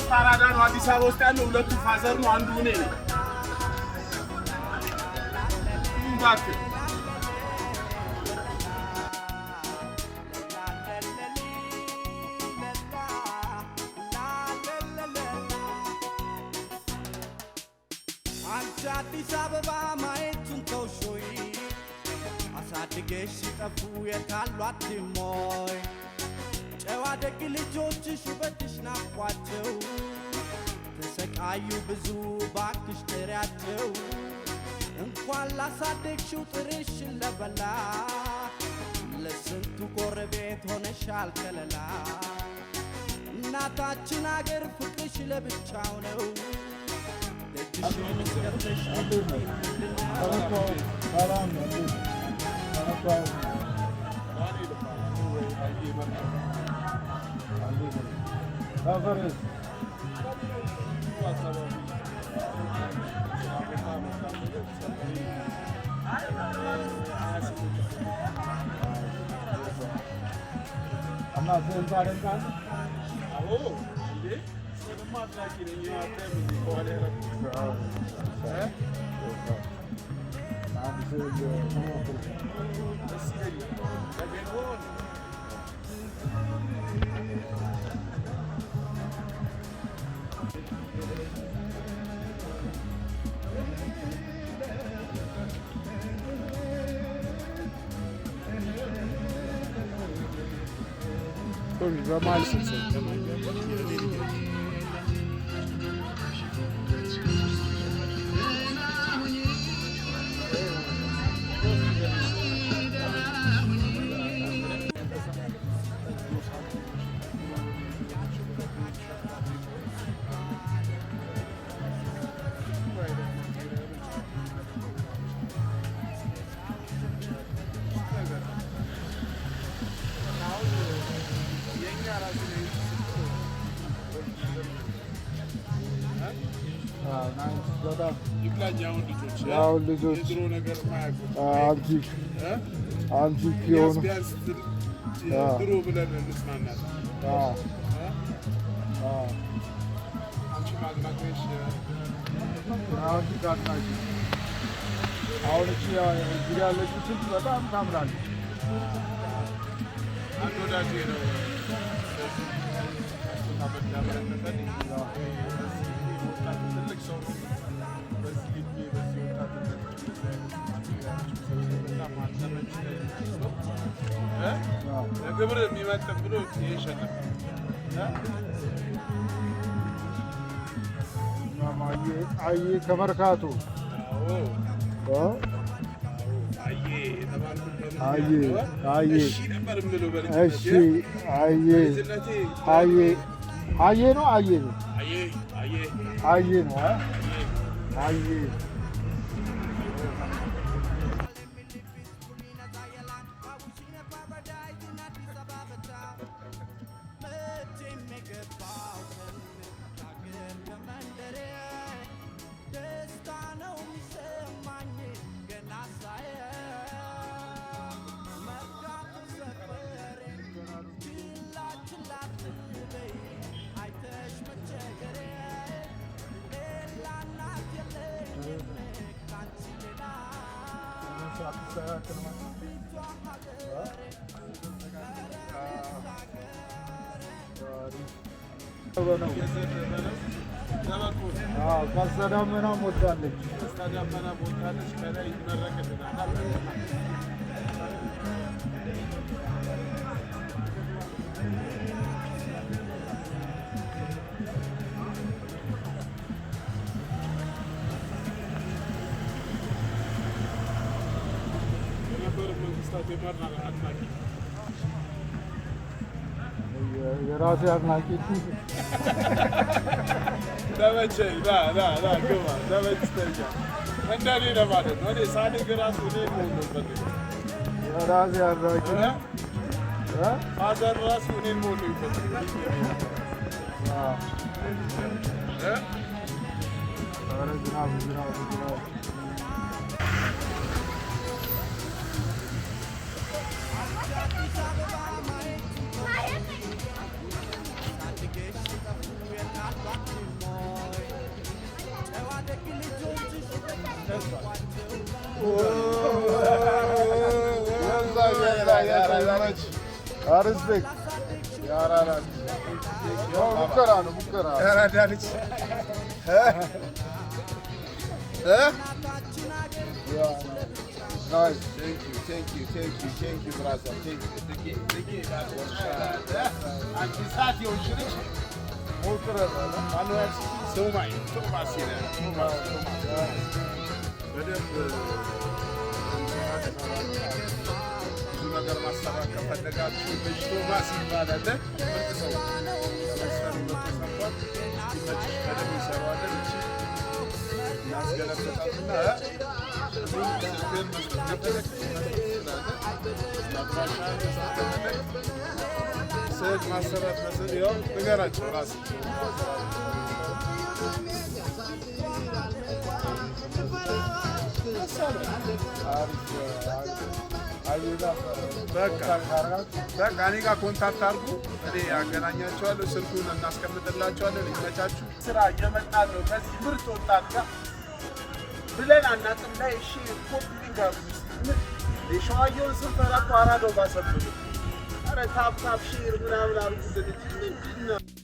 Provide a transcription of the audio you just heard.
ታራዳ ነው አዲስ አበባ ውስጥ ያለው ሁለቱ ፋዘር ነው አንዱ እኔ ነኝ ባክ አዲስ አበባ ማየቱን ተውሾይ አሳድገሽ ሲጠፉ የታሏት ሞይ ጨዋ ደግ ልጆችሽ ውበትሽ ናፍቋቸው ተሰቃዩ ብዙ ባክሽ ጥሪያቸው እንኳን ላሳደግሽው ጥርሽን ለበላ ለስንቱ ጎረቤት ሆነሻል ከለላ እናታችን አገር ፍቅርሽ ለብቻው ነው ደጅሽን ገብተሽ Zamal ያው ልጆች አንቺ የሆኑ ድሮ ብለን እንስማናለን። አንቺ ማግናቶች አንቺ ጋርናች አሁን እቺ እዚህ ያለችው ስልክ በጣም ታምራለች። አንድ ወዳጄ ነው ግብር የሚመጥን ብሎ ይሸለም አይ ከመርካቶ ከሰዳመና ሞታለች ከላይ ይመረቅልናል። የራሴ አድናቂ ተመቸኝ። ና ግባ ተመችቶኛል። እንደኔ ለማለት ነው። እኔ ሳድግ እራሱ እኔ መሆን ነው የምፈልገው። የራሴ አድናቂ ፋዘር እራሱ እኔን መሆን ነው የሚፈልገው። Respect. Yarara. Bukara. Yarara ልጅ Nice. Thank you, brother. Thank you. And this hat you should. So much. ነገር ማስተባበር ከፈለጋችሁ ቶማስ ይባላል። ምርጥ ሰው ስልክ ማሰራት መስል ያው ንገራቸው ራስ በቃ እኔ ጋር ኮንታክት አድርጉ። እኔ ያገናኛቸዋለሁ። ስልኩን እናስቀምጥላቸዋለን። ይመቻችሁ። ስራ እየመጣ ነው ከዚህ ምርጥ ወጣት ጋር ብለን አናውቅም ላይ እሺ ኮፒ ጋር የሸዋየውን ስንፈራ እኮ አራዳው ባሰብሉ። ኧረ ታፕ ሼር ምናምን አድርጉ።